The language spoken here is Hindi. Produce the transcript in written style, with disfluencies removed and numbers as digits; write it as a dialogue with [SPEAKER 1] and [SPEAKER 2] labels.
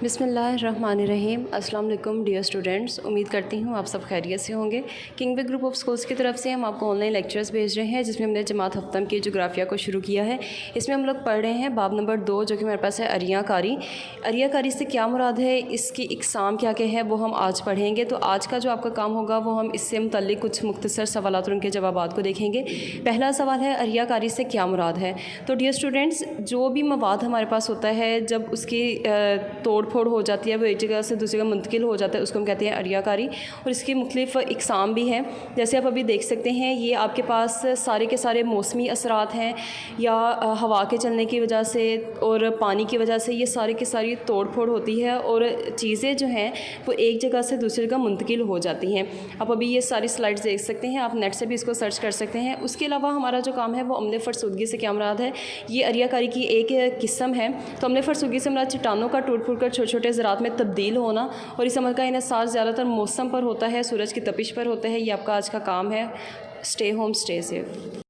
[SPEAKER 1] बिस्मिल्लाहिर्रहमानिर्रहीम। अस्सलाम वालेकुम डियर स्टूडेंट्स, उम्मीद करती हूँ आप सब खैरियत से होंगे। किंगवे ग्रुप ऑफ स्कूल्स की तरफ से हम आपको ऑनलाइन लेक्चर्स भेज रहे हैं, जिसमें हमने जमात हफ्तम की जोग्राफिया को शुरू किया है। इसमें हम लोग पढ़ रहे हैं बाब नंबर 2, जो कि हमारे पास है अरियाकारी। अरियाकारी से क्या मुराद है, इसकी इकसाम क्या क्या है, वो हम आज पढ़ेंगे। तो आज का जो आपका काम होगा वो हम इससे मुतल्लिक़ कुछ मुख्तसर सवाल और उनके जवाबात को देखेंगे। पहला सवाल है अरियाकारी से क्या मुराद है। तो डियर स्टूडेंट्स, जो भी मवाद हमारे पास होता है, जब उसकी तोड़ फोड़ हो जाती है, वो एक जगह से दूसरी जगह मुंतकिल हो जाता है, उसको हम कहते हैं अरियाकारी। और इसकी मुख्तलिफ़ इकसाम भी हैं, जैसे आप अभी देख सकते हैं। ये आपके पास सारे के सारे मौसमी असरात हैं, या हवा के चलने की वजह से और पानी की वजह से ये सारी की सारी तोड़ फोड़ होती है और चीज़ें जो हैं वो एक जगह से दूसरी जगह मुंतकिल हो जाती हैं। आप अभी ये सारी स्लाइड्स देख सकते हैं, आप नेट से भी इसको सर्च कर सकते हैं। उसके अलावा हमारा जो काम है वो अमले फ़रसूदगी से क्या मुराद है, ये अरियाकारी की एक किस्म है। तो अमले फ़रसूदगी से हमारा चट्टानों का टूट फूट कर छोटे छोटे ज़रात में तब्दील होना, और इस अमल का इन्हिसार ज़्यादातर मौसम पर होता है, सूरज की तपिश पर होता है। ये आपका आज का काम है। Stay home, stay safe.